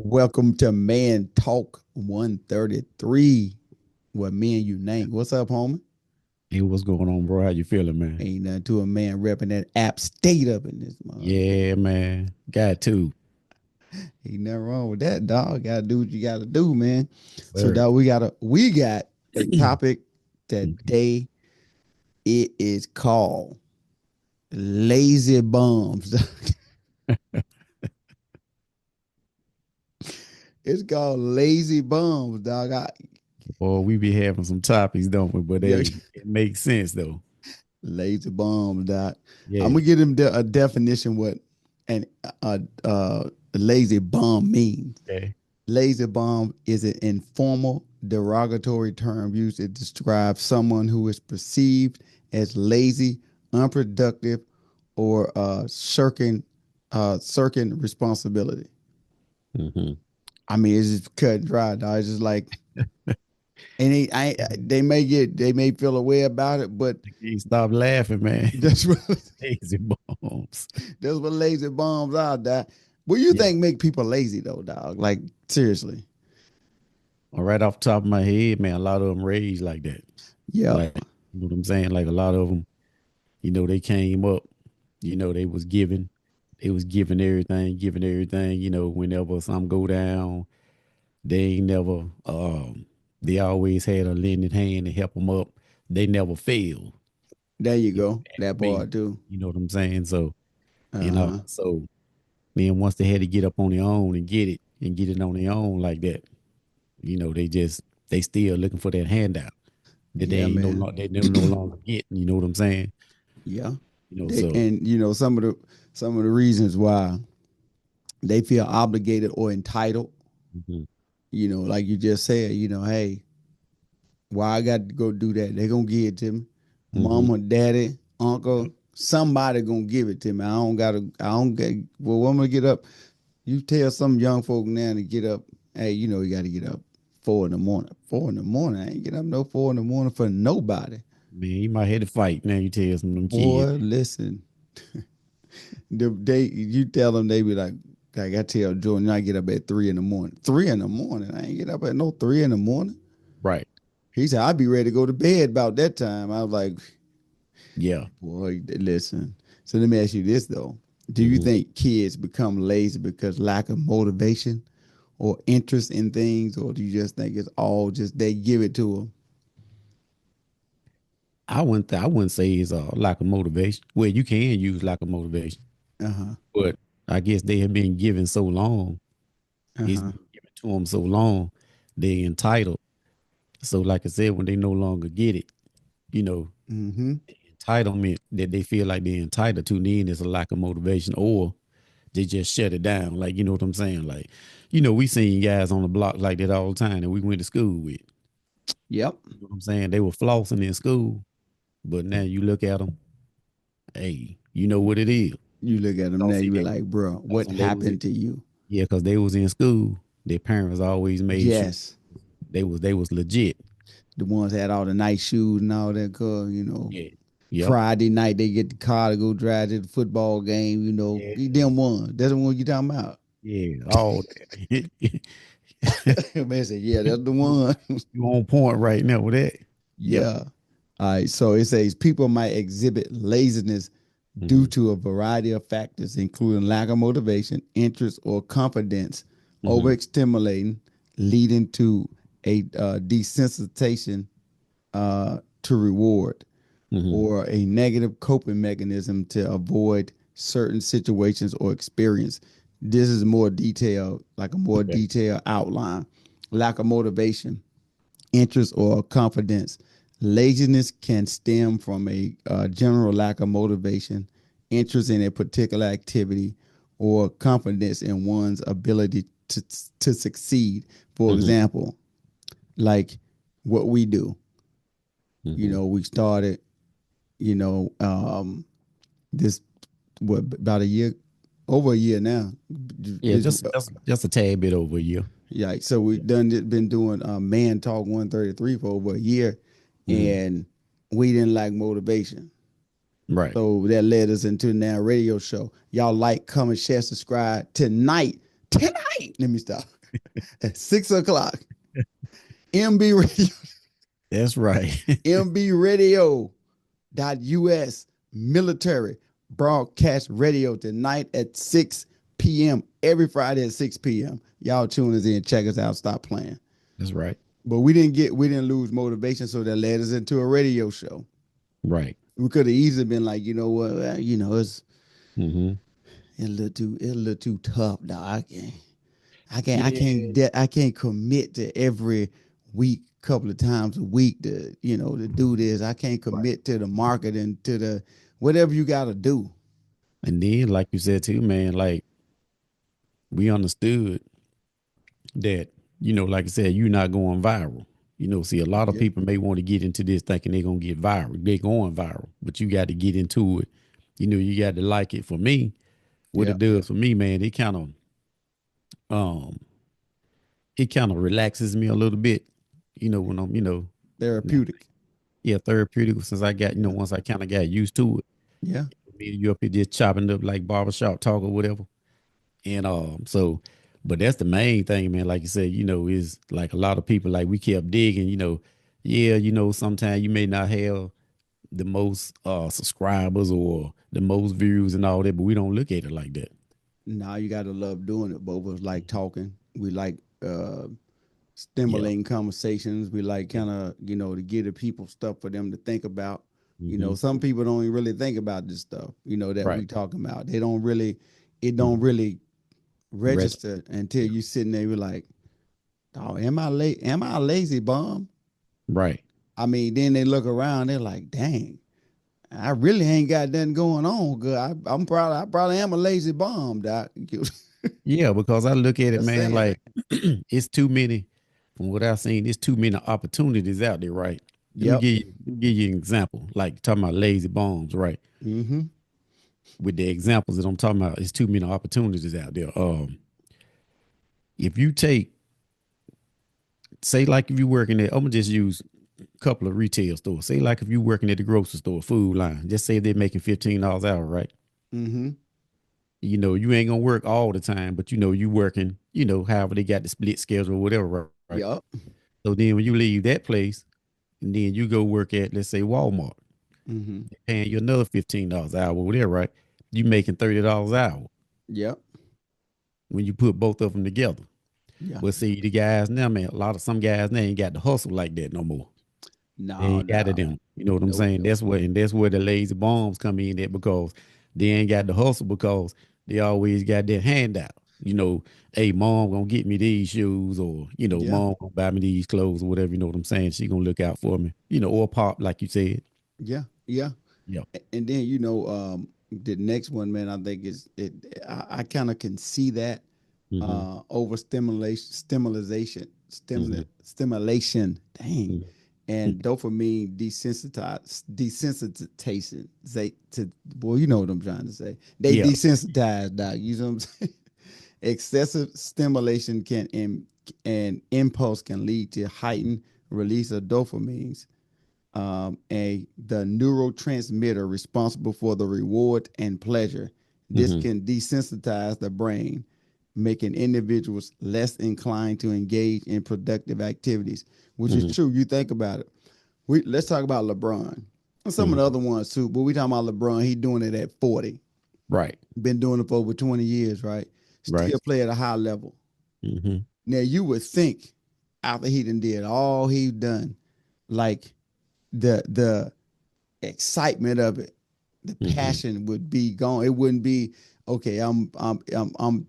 Welcome to Man Talk 133. What me and you name. What's up, homie? Hey, what's going on, bro? How you feeling, man? Ain't nothing to a man repping that app state up in this mother. Yeah, man. Got to. Ain't nothing wrong with that, dog. Gotta do what you gotta do, man. So Sir. dog, we got a topic Okay. today. It is called lazy bums. It's called lazy bums, dog. Boy, we be having some topics, don't we? But Yeah, hey, it makes sense though. lazy bums, dog. I'm Yeah. gonna give them a definition what an lazy bum means. Okay. Lazy bum is an informal, derogatory term used to describe someone who is perceived as lazy, unproductive, or shirking responsibility. Mm-hmm. I mean, it's just cut and dry, dog. It's just like, and they may feel a way about it, but I can't stop laughing, man. that's what Lazy bombs. that's what lazy bums are, dog. What do you Yeah. think make people lazy though, dog? Like seriously? All right off the top of my head, man, a lot of them raised like that. Yeah, Like, you know what I'm saying? Like a lot of them, they came up, they was giving everything, whenever something go down. They ain't never, they always had a lending hand to help them up. They never failed. there you You know, go. at That me, part too. you know what I'm saying? So, Uh huh. so then once they had to get up on their own and get it on their own like that, they still looking for that handout that Yeah, man. they no longer get. You know what I'm saying? Yeah. So And some of the reasons why they feel obligated or entitled, mhm, like you just said, hey, why I got to go do that? They gonna give it to me. mhm, Mama, daddy, yep, uncle, somebody gonna give it to me. I don't get well, I'm gonna get up. You tell some young folk now to get up, hey, you gotta get up 4 in the morning. 4 in the morning. I ain't get up no 4 in the morning for nobody. man, you might have to fight. Now you tell some of them Boy, kids, listen. You tell them they be like I tell Jordan, I get up at 3 in the morning. 3 in the morning. I ain't get up at no 3 in the morning. right? He said I'd be ready to go to bed about that time. I was like, Yeah. boy, listen. So let me ask you this though. Do you Mhm. think kids become lazy because lack of motivation or interest in things, or do you just think it's all just they give it to them? I wouldn't say it's a lack of motivation. Well, you can use lack of motivation, Uh huh. but I guess they have been given so long. Uh It's huh. been given to them so long, they're entitled. So, like I said, when they no longer get it, you know, Mm-hmm. the entitlement that they feel like they're entitled to, then is a lack of motivation, or they just shut it down. Like, you know what I'm saying? Like, we seen guys on the block like that all the time that we went to school with. Yep. You know what I'm saying? They were flossing in school, but now you look at them, hey, you know what it is. You look at them now, Cause see, you be they like, bro, cause what when they was happened to you? yeah, cause they was in school. Their parents always made sure Yes. they was legit. The ones that had all the nice shoes and all that, cause. Yeah. Yep. Friday night they get the car to go drive to the football game, Yeah. them ones. That's the one you talking about. Yeah. All that. Man said, yeah, that's the you, one. you on point right now with that. Yep. Yeah. All right. So it says people might exhibit laziness due Hmm. to a variety of factors, including lack of motivation, interest, or confidence, Hmm. overstimulating, leading to a desensitization to reward, Hmm. or a negative coping mechanism to avoid certain situations or experience. This is more detailed, like a more Okay. detailed outline. Lack of motivation, interest, or confidence. Laziness can stem from a general lack of motivation, interest in a particular activity, or confidence in one's ability to succeed. For Hmm. example, like what we do, Hmm. we started, you know, this what about a year, over a year now. Yeah, just a tad bit over a year. Yeah, so we've Yeah. been doing Man Talk 133 for over a year, Hmm. and we didn't like motivation. Right. So that led us into now radio show. Y'all like, comment, share, subscribe tonight. tonight. Let me stop. At 6 o'clock, MB Radio, That's right. MB Radio US military broadcast radio tonight at 6 p.m. every Friday at 6 p.m. Y'all tune us in, check us out, stop playing. That's right. But we didn't lose motivation, so that led us into a radio show. Right. We could have easily been like, you know what, Mm-hmm. it's a little too tough, dog. Yeah. I can't commit to every week, couple of times a week to do this. I can't Right. commit to the marketing, to the whatever you got to do. And then, like you said too, man, like we understood that, like I said, you're not going viral. See, a lot of Yep, people may want to get into this thinking they're gonna get viral. They're going viral, but you got to get into it. You got to like it. For me, what it yep. does for me, man, um it kind of relaxes me a little bit. When I'm, now, Therapeutic. yeah, therapeutic since I got, Yeah, once I kind of got used to it. yeah. Me and you up here just chopping up like barbershop talk or whatever. And so, but that's the main thing, man. Like you said, is like a lot of people, like we kept digging, yeah, sometimes you may not have the most subscribers or the most views and all that, but we don't look at it like that. Now you got to love doing it. Both of us like talking. We like Yeah. stimulating conversations. We like Yeah. kind of, to give the people stuff for them to think about. Mm-hmm. Some people don't even really think about this stuff, that Right. we talking about. They don't really, it don't Mm-hmm. really Rest. register until Yeah. you sitting there. You're like, oh, am I late? Am I a lazy bum? Right. I mean, then they look around. They're like, dang, I really ain't got nothing going on. Good. I probably am a lazy bum, doc. Yeah, because I look at it, Just man, saying. like it's too many. From what I've seen, there's too many opportunities out there, right? Yep. Let me give you an example. Like talking about lazy bombs, right? Mm-hmm. With the examples that I'm talking about, it's too many opportunities out there. If you take, say, like if you working at, I'm gonna just use a couple of retail stores. Say, like if you working at the grocery store, food line. Just say they're making $15 an hour, right? Mm-hmm. You ain't gonna work all the time, but you working, however they got the split schedule or whatever, right? Yep. So then when you leave that place and then you go work at, let's say, Walmart, Mm-hmm. they're paying you another $15 an hour over there, right? You making $30 an hour Yep. when you put both of them together. Yeah. But see, the guys now, man, some guys now ain't got the hustle like that no more. They No, ain't got it no. in 'em. You know what I'm Nope, saying? nope. That's where the lazy bombs come in at because they ain't got the hustle because they always got that handout. Hey, mom gonna get me these shoes or, Yeah. mom gonna buy me these clothes or whatever, you know what I'm saying? She gonna look out for me, or pop, like you said. Yeah. Yeah. Yeah. And then the next one, man, I think is it. I kind of can see that Mm-hmm. Mm-hmm. stimulation. Dang. Mm-hmm. And dopamine desensitization. Say to boy, you know what I'm trying to say. They Yeah. desensitize, doc. You know what I'm saying? Excessive stimulation and impulse can lead to heightened release of dopamines, the neurotransmitter responsible for the reward and pleasure. This Mm-hmm. can desensitize the brain, making individuals less inclined to engage in productive activities, which is Mm-hmm. true. You think about it. Let's talk about LeBron and some of the Mm-hmm. other ones too. But we talking about LeBron. He doing it at 40. Right. Been doing it for over 20 years, right? Right. Still play at a high level. Mm-hmm. Now you would think after he done did all he done, like the excitement of it, the Mm-hmm. passion would be gone. It wouldn't be okay.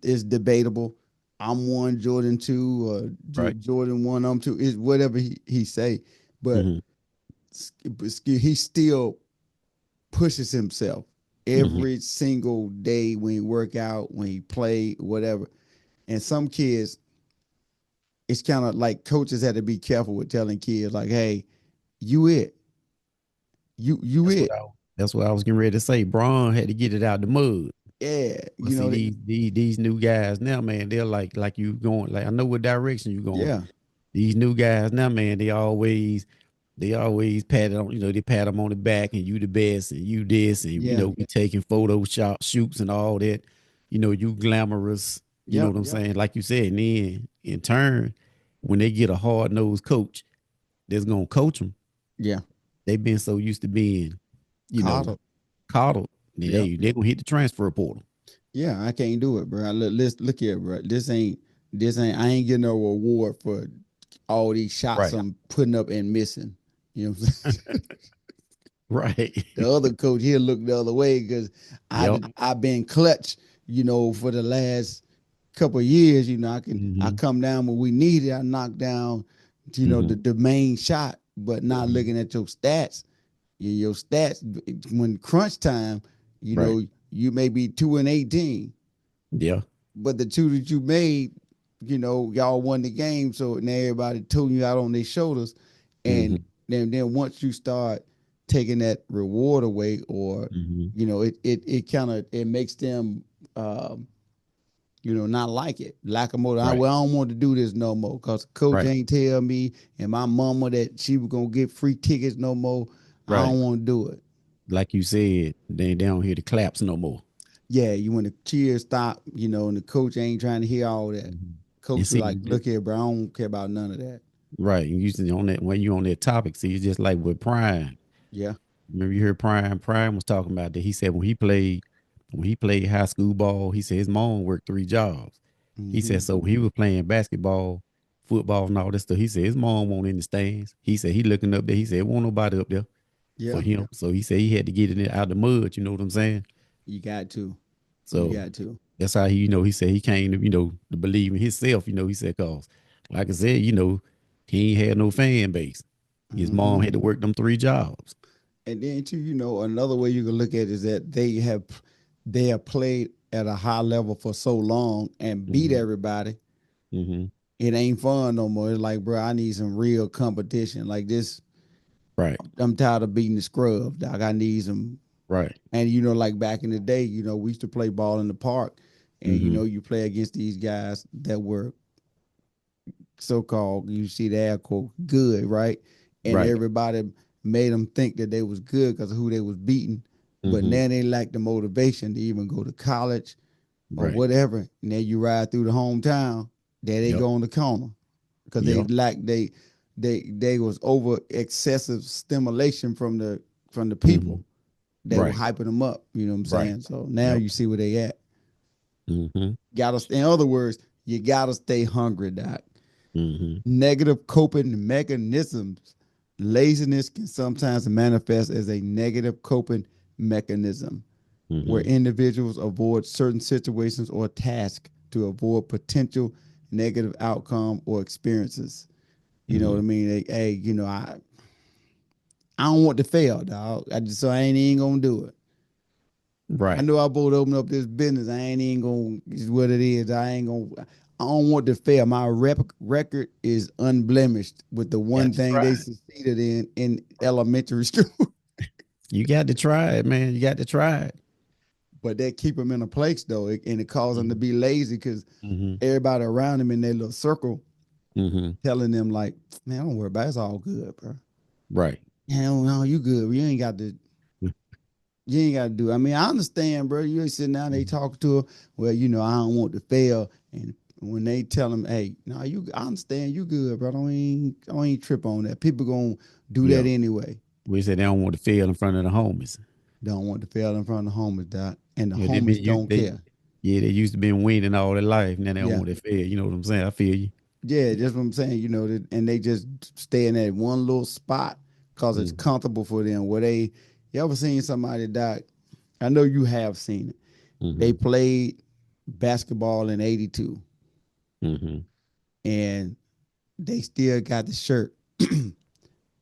It's debatable. I'm one, Jordan two, or Right. Jordan one. I'm two. Is whatever he say, but Mm-hmm. he still pushes himself Mm-hmm. every single day when he work out, when he play, whatever. And some kids, it's kind of like coaches had to be careful with telling kids like, "Hey, you it, you That's what it, I that's what I was getting ready to say. Braun had to get it out the mud. yeah." But see, these new guys now, man, they're like you going, like I know what direction you going. Yeah, These new guys now, man, they always pat it on, they pat them on the back and you the best and you this and yeah, we taking Photoshop shoots and all that. You glamorous. You know Yep. what I'm saying? Like you said, and then in turn, when they get a hard nosed coach that's gonna coach them, Yeah. they've been so used to being, you know, Coddled. coddled. Yep. They gonna hit the transfer portal. Yeah, I can't do it, bro. Look here, bro. This ain't. I ain't getting no reward for all these shots Right. I'm putting up and missing. You know what I'm saying? Right. The other coach here look the other way because Yep. I've been clutch. For the last couple of years. I Hmm. come down when we need it. I knock down, Hmm. the main shot, but not Hmm. looking at your stats. Your stats when crunch time. Right. You may be 2-18, Yeah. but the two that you made, y'all won the game. So now everybody toting you out on their shoulders, and Hmm. then once you start taking that reward away, or Hmm. it kind of it makes them um, not like it, lack of motive. Right. Well, I don't want to do this no more because coach Right. ain't tell me and my mama that she was gonna get free tickets no more. I Right. don't want to do it. Like you said, they don't hear the claps no more. Yeah, you when the cheers stop, and the coach ain't trying to hear all that. Hmm. And Coach was like, see, look here, bro, I don't care about none of that. right. And usually on that when you on that topic, see, it's just like with Prime. Yeah. Remember you heard Prime? Prime was talking about that. He said when he played high school ball, he said his mom worked 3 jobs. He Mm-hmm. said so when he was playing basketball, football, and all that stuff. He said his mom won't in the stands. He said he looking up there. He said won't nobody up there for Yeah. him. So he said he had to get it out the mud. You know what I'm saying? You got to. You So got to. that's how he, he said he came to, to believe in himself. He said cause like I said, he ain't had no fan base. His Mm-hmm. mom had to work them 3 jobs. And then too, another way you can look at it is that they have played at a high level for so long and beat Hmm. everybody. Hmm. It ain't fun no more. It's like, bro, I need some real competition. Like this, Right. I'm tired of beating the scrub, dog. I need some. Right. And like back in the day, we used to play ball in the park, and Hmm. you play against these guys that were so-called, you see the air quote, good, right? And Right. everybody made them think that they was good because of who they was beating, but Hmm. now they lack the motivation to even go to college or Right. whatever. And then you ride through the hometown, there they Yep. go on the corner because Yep. they was over excessive stimulation from the Hmm. people. They were Right. hyping them up. You know what I'm Right. saying? So now Yep. you see where they at. Hmm. In other words, you gotta stay hungry, doc. Hmm. Negative coping mechanisms. Laziness can sometimes manifest as a negative coping mechanism where Hmm. individuals avoid certain situations or tasks to avoid potential negative outcome or experiences. You know what Hmm. I mean? Hey, I don't want to fail, dog. I ain't even gonna do it. I Right. know I both open up this business. I ain't even gonna. It's what it is. I ain't gonna. I don't want to fail. My record is unblemished with the Got one to thing they try it. succeeded in elementary school. You got to try it, man. You got to try it. But that keep them in a place though, and it causes them to be lazy because Hmm. everybody around them in their little circle Hmm. telling them like, "Man, don't worry about it. It's all good, bro. Right. Hell no, you good. You ain't got to. You ain't got to do it. I mean, I understand, bro. You ain't sitting down, they talking to her. Well, I don't want to fail. And when they tell them, hey, no, I understand you good, bro. I don't trip on that. People gonna do that Yeah. anyway. We said they don't want to fail in front of the homies. Don't want to fail in front of the homies, doc. And the Yeah, they been homies you don't they care. yeah, they used to been winning all their life. Now they don't Yeah, want to fail. You know what I'm saying? I feel you. yeah, that's what I'm saying. And they just stay in that one little spot because it's Hmm. comfortable for them. You ever seen somebody, doc? I know you have seen it. They Hmm. played basketball in '82, Hmm. and they still got the shirt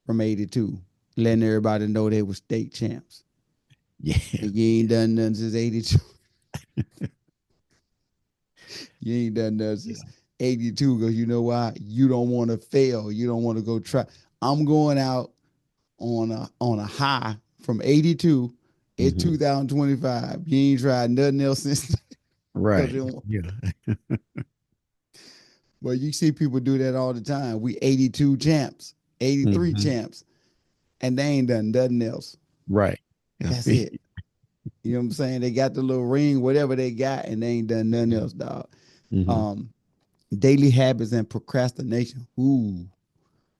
from '82, letting everybody know they were state champs. Yeah. And you ain't done nothing since '82. You ain't done nothing since Yeah. '82 because you know why? You don't want to fail. You don't want to go try. I'm going out on a high from '82. It's Hmm. 2025. You ain't tried nothing else since because Right. Yeah. well, you see people do that all the time. We '82 champs, '83 Hmm. champs, and they ain't done nothing else. Right. I That's feel it. You know what I'm saying? They got the little ring, whatever they got, and they ain't done nothing you. else, dog. Mm-hmm. Daily habits and procrastination. Ooh,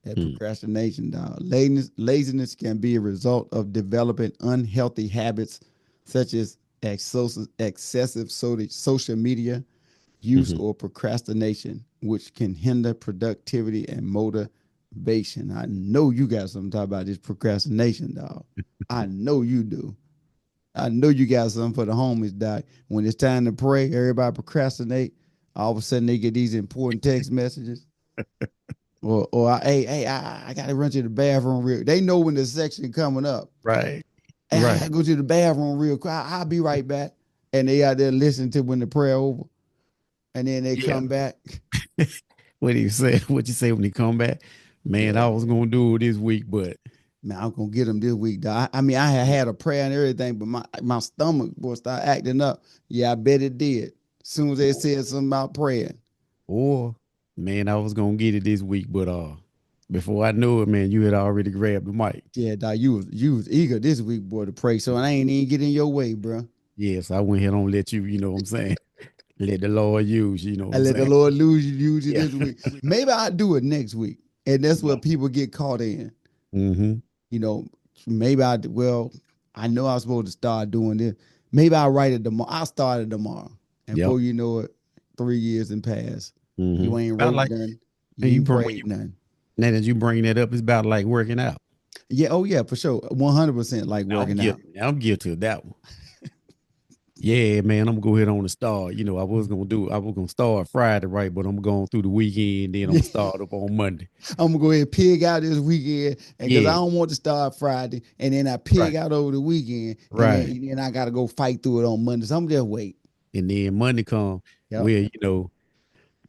that Mm-hmm. procrastination, dog. Laziness can be a result of developing unhealthy habits such as excessive social media use Mm-hmm. or procrastination, which can hinder productivity and motivation. I know you got something to talk about this procrastination, dog. I know you do. I know you got something for the homies, dog. When it's time to pray, everybody procrastinate. All of a sudden, they get these important text messages. Hey, I gotta run to the bathroom real. They know when the section coming up. Right. Hey, I Right. gotta go to the bathroom real quick. I'll be right back. And they out there listening to when the prayer over, and then they Yeah. come back. What do you say? What you say when he come back? Man, I was Yeah, gonna do it this week, but man, I'm gonna get them this week, dog. I mean, I had a prayer and everything, but my stomach will start acting up. Yeah, I bet it did. As soon as they said something about praying. or man, I was gonna get it this week, but before I knew it, man, you had already grabbed the mic. Yeah, dog, you was eager this week, boy, to pray. So I ain't even get in your way, bro. Yes, I went ahead and let you, you know what I'm saying? Let the Lord use, you know what I I'm let the saying? Lord use you Yeah. this week. Maybe I'll do it next week. And that's Yeah. what people get caught in. Mm-hmm. You know, maybe I know I was supposed to start doing this. Maybe I'll write it tomorrow. I'll start it tomorrow. And Yep. before you know it, 3 years and pass. Mm-hmm. You ain't About wrote like nothing. and You you ain't bring when prayed you nothing. now that you bring that up, it's about like working out. Yeah, oh yeah, for sure. 100% like I'm working out. guilty. I'm guilty of that one. Yeah, man, I'm gonna go ahead on and start. You know, I was gonna start Friday, right? But I'm going through the weekend, then I'm Yeah. gonna start up on Monday. I'm gonna go ahead and pig out this weekend, and because I Yeah, don't want to start Friday, and then I pig right, out over the weekend, right. and then I gotta go fight through it on Monday. So I'm just wait. And then Monday come, well, Yep.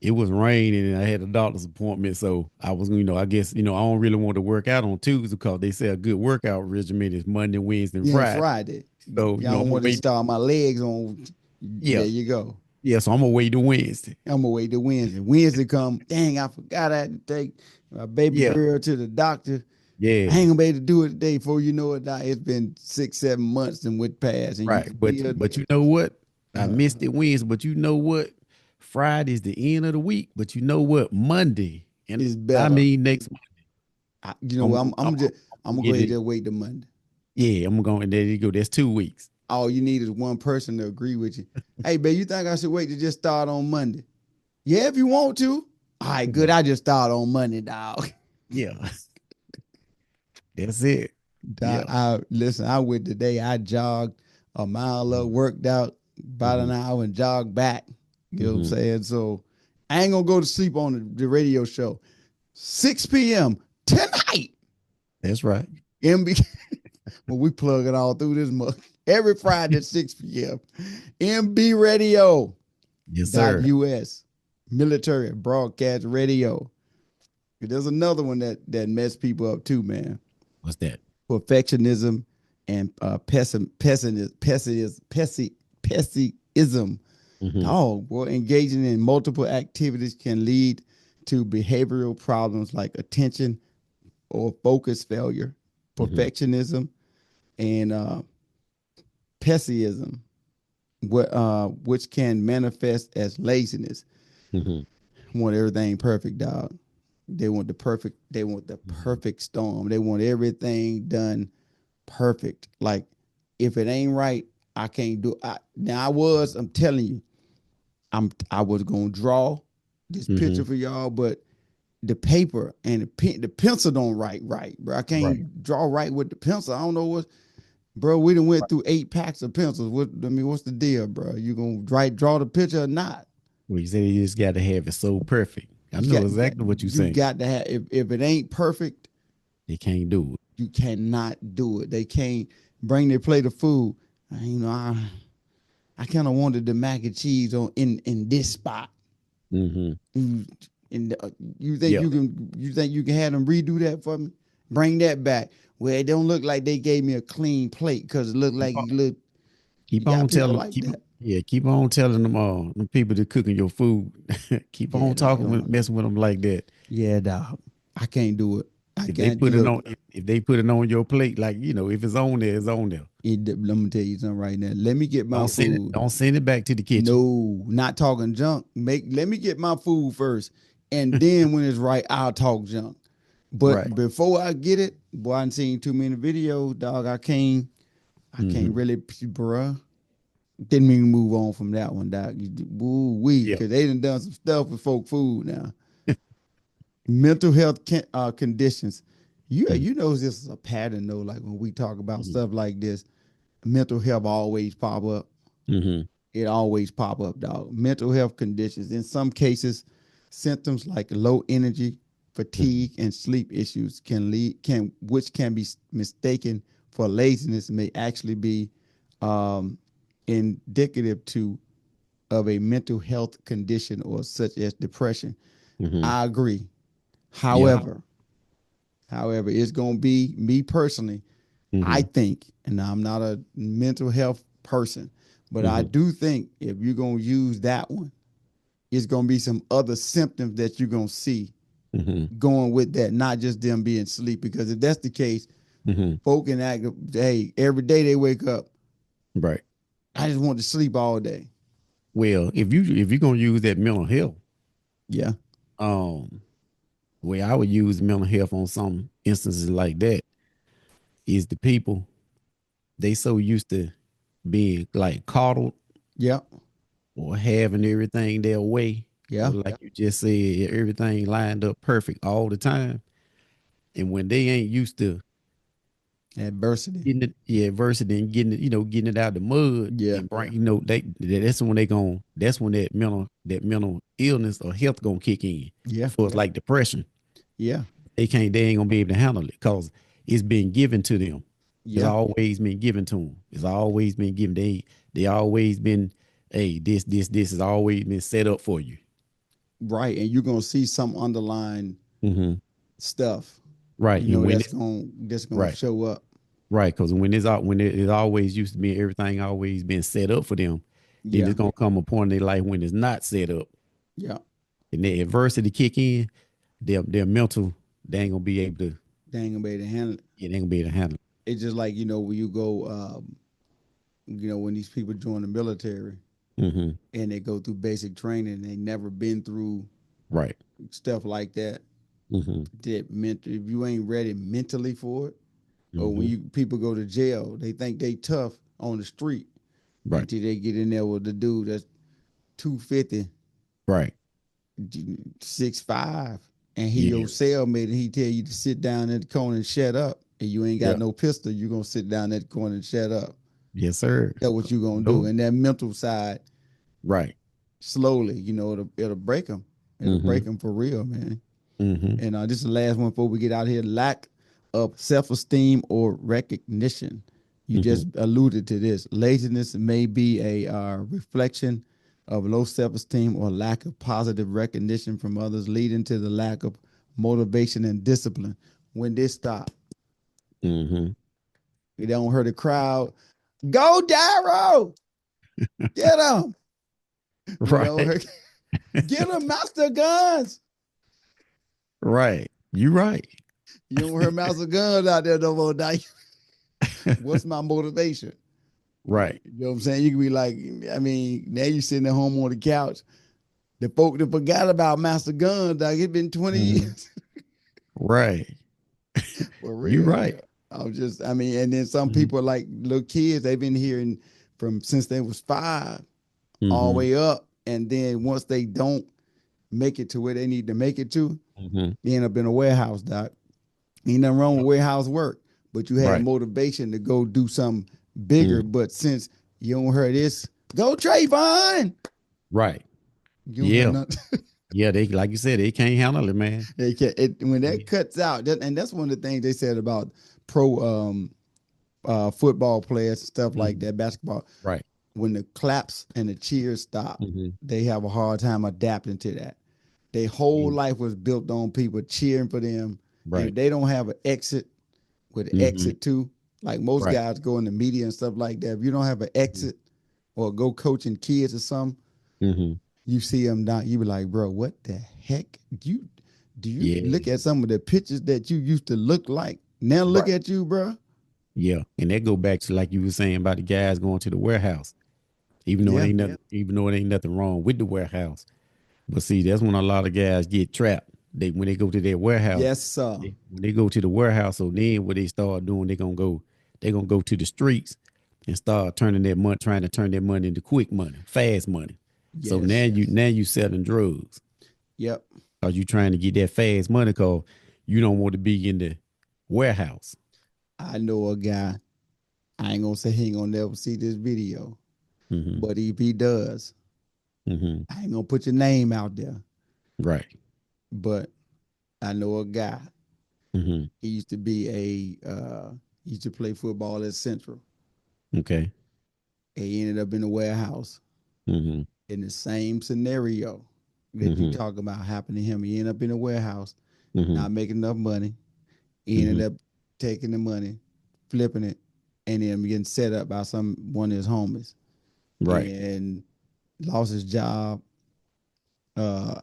it was raining and I had a doctor's appointment. So I was, I guess, I don't really want to work out on Tuesday because they say a good workout regimen is Monday, Wednesday, and Yeah, Friday. Friday. So, Y'all I'm don't gonna want to wait. start my legs on. Yeah, There you go. yeah. So I'm gonna wait to Wednesday. I'm gonna wait till Wednesday. Wednesday come. Dang, I forgot I had to take my baby Yeah, girl to the doctor. I yeah. ain't gonna be able to do it today. Before you know it, now it's been 6, 7 months and went past, and you Right. can But feel. but you know what? I Uh, missed it Wednesday, but you know what? Friday's the end of the week, but you know what? Monday, and it's I better. mean next month, You know, I'm what, gonna I'm, I'm gonna gonna go get ahead and it. just wait the Monday. Yeah, I'm going, and there you go. That's 2 weeks. All you need is one person to agree with you. Hey, babe, you think I should wait to just start on Monday? Yeah, if you want to. All right, good. Yeah. I just start on Monday, dog. Yeah. That's it. Yeah. Listen. I went today. I jogged a mile up, worked out about Mm-hmm. an hour, and jogged back. You know what I'm Mm-hmm. saying? So I ain't gonna go to sleep on the radio show. 6 p.m. tonight. That's right. MB. Well, we plug it all through this month. Every Friday at 6 p.m. MB Radio. Yes, Dot sir. US military broadcast radio. There's another one that messed people up too, man. What's that? Perfectionism and pessimism. Mm-hmm. Dog, boy, engaging in multiple activities can lead to behavioral problems like attention or focus failure, Mm-hmm. perfectionism, and pessimism, which can manifest as laziness. Mm-hmm. Want everything perfect, dog. They want the Mm-hmm. perfect storm. They want everything done perfect. Like if it ain't right, I can't do I'm telling you, I was gonna draw this Mm-hmm. picture for y'all, but the paper and the pencil don't write right, bro. I Right. can't draw right with the pencil. I don't know what, bro. We done went through 8 packs of pencils. What's the deal, bro? You gonna draw the picture or not? Well, you said you just got to have it so perfect. I You know got exactly what you're you saying. got to have if it ain't perfect, They can't do it. you cannot do it. They can't bring their plate of food. You know, I kind of wanted the mac and cheese on in this spot. Mm-hmm. You, and Yeah. you think you can have them redo that for me? Bring that back. Well, it don't look like they gave me a clean plate because it looked Keep like on, you keep got on people telling, like that. keep on telling them people that cooking your food. Keep Yeah, on dog, talking, messing with them like that. yeah, dog. I can't do it. I If they can't put it look. on, if they put it on your plate, like you know, if it's on there, it's on there. Let me tell you something right now. Let me get my food. Don't send it back to the kitchen. No, not talking junk. Let me get my food first, and then when it's right, I'll talk junk. Right. But before I get it, boy, I done seen too many videos, dog. I can't Mm-hmm. really, bruh. Didn't even move on from that one, dog. Woo wee, Yeah. because they done some stuff with folk food now. Mental health conditions. You know this is a pattern though. Like when we talk about Mm-hmm. stuff like this, mental health always pop up. Mm-hmm. It always pop up, dog. Mental health conditions. In some cases, symptoms like low energy, Mm-hmm. fatigue, and sleep issues which can be mistaken for laziness may actually be um, indicative to of a mental health condition or such as depression. Mm-hmm. I agree. Yeah. However, it's gonna be me personally. I Mm-hmm. think, and I'm not a mental health person, but I Mm-hmm. do think if you're gonna use that one, it's gonna be some other symptoms that you're gonna see Mm-hmm. going with that, not just them being asleep. Because if that's the case, Mm-hmm. folk can act. Hey, every day they wake up, Right. I just want to sleep all day. Well, if you're gonna use that mental health, Yeah, um, where I would use mental health on some instances like that is the people they so used to being like coddled yeah, or having everything their way, yeah. or like you just said, everything lined up perfect all the time. And when they ain't used to Adversity. getting it, yeah, adversity and getting it, getting it out the mud Yeah, and bring, that's when they gon' that's when that mental illness or health gonna kick in. yeah, So it's like depression. yeah, They ain't gonna be able to handle it because it's been given to them. It's yeah. always been given to them. It's always been given. They always been, hey, this has always been set up for you. Right, and you're gonna see some underlying Mm-hmm. stuff. Right. You And know when that's it's gonna right, show up. right, because when it's out, when it always used to be everything always been set up for them, then Yeah, it's gonna come a point in their life when it's not set up, yeah. and the adversity kick in. Their mental, they ain't gonna be able to. They ain't gonna be able to handle it. Yeah, they ain't gonna be able to handle It's just like when you go, when these people join the military it. Mm-hmm. and they go through basic training, they never been through Right. stuff like that. Mm-hmm. That meant if you ain't ready mentally for it, or when Mm-hmm. you people go to jail, they think they tough on the street Right. until they get in there with the dude that's 250, Right. 6'5", and he your Yeah. cellmate, and he tell you to sit down in the corner and shut up, and you ain't got Yeah. no pistol, you gonna sit down at the corner and shut up. Yes, sir. That's what you gonna do. No. And that mental side, Right. slowly, it'll break them. It'll Mm-hmm. break them for real, man. Mm-hmm. And this is the last one before we get out of here. Lack of self-esteem or recognition. You Mm-hmm. just alluded to this. Laziness may be a reflection of low self-esteem or lack of positive recognition from others, leading to the lack of motivation and discipline. When this stop, Mm-hmm. you don't hurt the crowd. Go, Daryl! Get him! You don't Right. hurt. Get him, Master Guns! Right. You right. You don't hear Master Guns out there no more. Now, what's my motivation? You Right. know what I'm saying? You can be like, I mean, now you sitting at home on the couch. The folk that forgot about Master Gun, dog. It's been 20 Mm-hmm. years. Right. For You real. right. I mean, and then some Mm-hmm. people like little kids, they've been hearing from since they was 5 all the Mm-hmm. way up. And then once they don't make it to where they need to make it to, Mm-hmm. they end up in a warehouse, doc. Ain't nothing wrong with warehouse work, but you had Right. motivation to go do something bigger. Mm. But since you don't hear this, go Trayvon. Right. You don't hear Yeah. nothing. Yeah. They, like you said, they can't handle it, man. They can when that Yeah. cuts out, and that's one of the things they said about pro football players and stuff like Mhm. that, basketball. Right. When the claps and the cheers stop, Mhm. they have a hard time adapting to that. Their whole Yeah. life was built on people cheering for them, and if Right. they don't have an exit with an Mhm. exit too, like most Right. guys go in the media and stuff like that. If you don't have an Mhm. exit or go coaching kids or something, Mhm. you see them down, you be like, bro, what the heck? You Do you Yeah. look at some of the pictures that you used to look like? Now look Right. at you, bro. Yeah. And that go back to like you were saying about the guys going to the warehouse, even though it Yeah. ain't nothing, even though it ain't nothing wrong with the warehouse. But see, that's when a lot of guys get trapped. They when they go to their warehouse, Yes, sir. when they go to the warehouse, so then what they start doing, they gonna go to the streets and start turning their money, trying to turn their money into quick money, fast money. So Yes. now you selling drugs Yep. because you trying to get that fast money because you don't want to be in the warehouse. I know a guy. I ain't gonna say he ain't gonna never see this video, Hmm. but if he does, Hmm. I ain't gonna put your name out there. Right. But I know a guy. Hmm. He used to be he used to play football at Central. Okay. He ended up in the warehouse Hmm. in the same scenario that you Hmm. talk about happened to him. He ended up in the warehouse, Hmm. not making enough money. He Hmm. ended up taking the money, flipping it, and then getting set up by some one of his homies, Right. and lost his job. I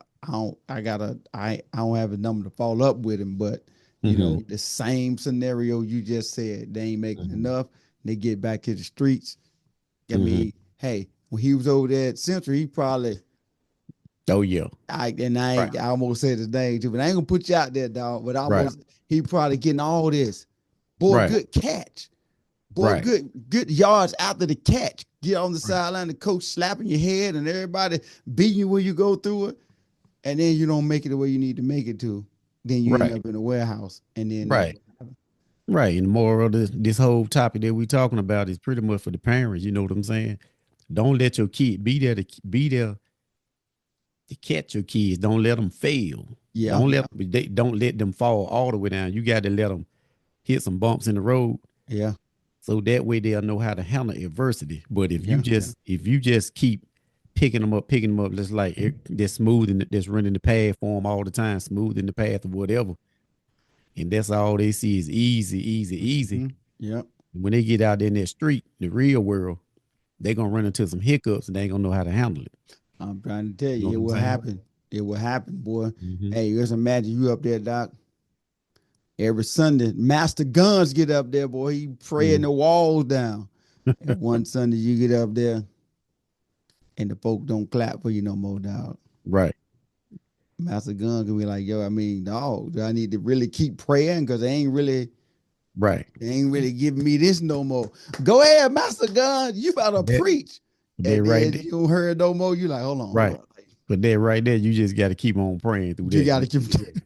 don't have a number to follow up with him, but Hmm. the same scenario you just said. They ain't making Hmm. enough. They get back to the streets. I Hmm. mean, hey, when he was over there at Central, he probably Oh yeah. Right. I almost said his name too, but I ain't gonna put you out there, dog. But Right. almost he probably getting all this. Boy, Right. good catch. Boy, Right. good yards after the catch. Get on the sideline, the coach slapping your head and everybody beating you when you go through it. And then you don't make it the way you need to make it to. Then you end Right. up in a warehouse. And then that's Right. what happened. Right. And the moral of this whole topic that we talking about is pretty much for the parents. You know what I'm saying? Don't let your kid be there to catch your kids. Don't let them fail. Yeah, Don't let them fall all the way down. You got to let them hit some bumps in the road yeah, so that way they'll know how to handle adversity. But yeah. if you just keep picking them up, just like they're smoothing, that's running the path for them all the time, smoothing the path or whatever, and that's all they see is easy, easy, easy. Hmm. Yeah. When they get out there in that street, the real world, they're gonna run into some hiccups and they ain't gonna know how to handle it. I'm trying to tell You know you, what it I'm will saying? happen. It will happen, boy. Hmm. Hey, just imagine you up there, Doc. Every Sunday, Master Guns get up there, boy. He praying Hmm. the walls down. And one Sunday you get up there and the folk don't clap for you no more, dog. Right, Master Gun can be like, yo, I mean, dog, do I need to really keep praying? Because right. they ain't really giving me this no more. Go ahead, Master Gun. You about to That preach. that And right then there, you don't hear it no more. You like, hold right. on. But that right there, you just got to keep on praying through You that. gotta keep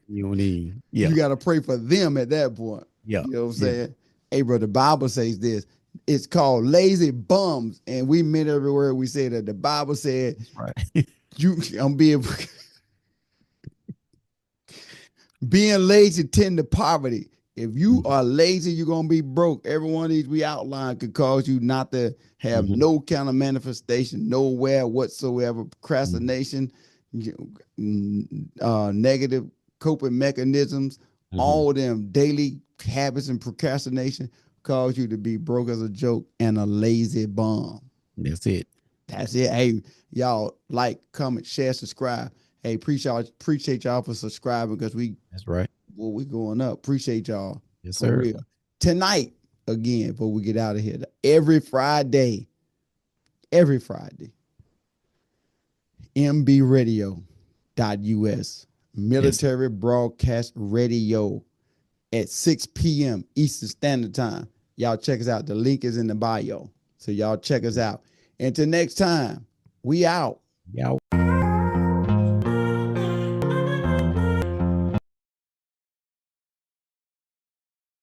You don't need, you yeah, gotta pray for them at that point. yeah, You know what I'm yeah. saying? Hey, bro, the Bible says this. It's called lazy bums. And we meant every word we say that the Bible said That's right. I'm being being lazy tend to poverty. If you are lazy, you're gonna be broke. Every one of these we outlined could cause you not to have Hmm. no kind of manifestation, nowhere whatsoever. Hmm. Procrastination, negative coping mechanisms, Hmm. all of them daily habits and procrastination cause you to be broke as a joke and a lazy bum. That's it. That's it. Hey, y'all like, comment, share, subscribe. Hey, appreciate y'all for subscribing because That's right. we going up. Appreciate y'all Yes, for sir. real. Tonight, again, before we get out of here, every Friday, mbradio.us, Yes. military broadcast radio at 6 p.m. Eastern Standard Time. Y'all check us out. The link is in the bio. So y'all check us out. Until next time, we out. Y'all.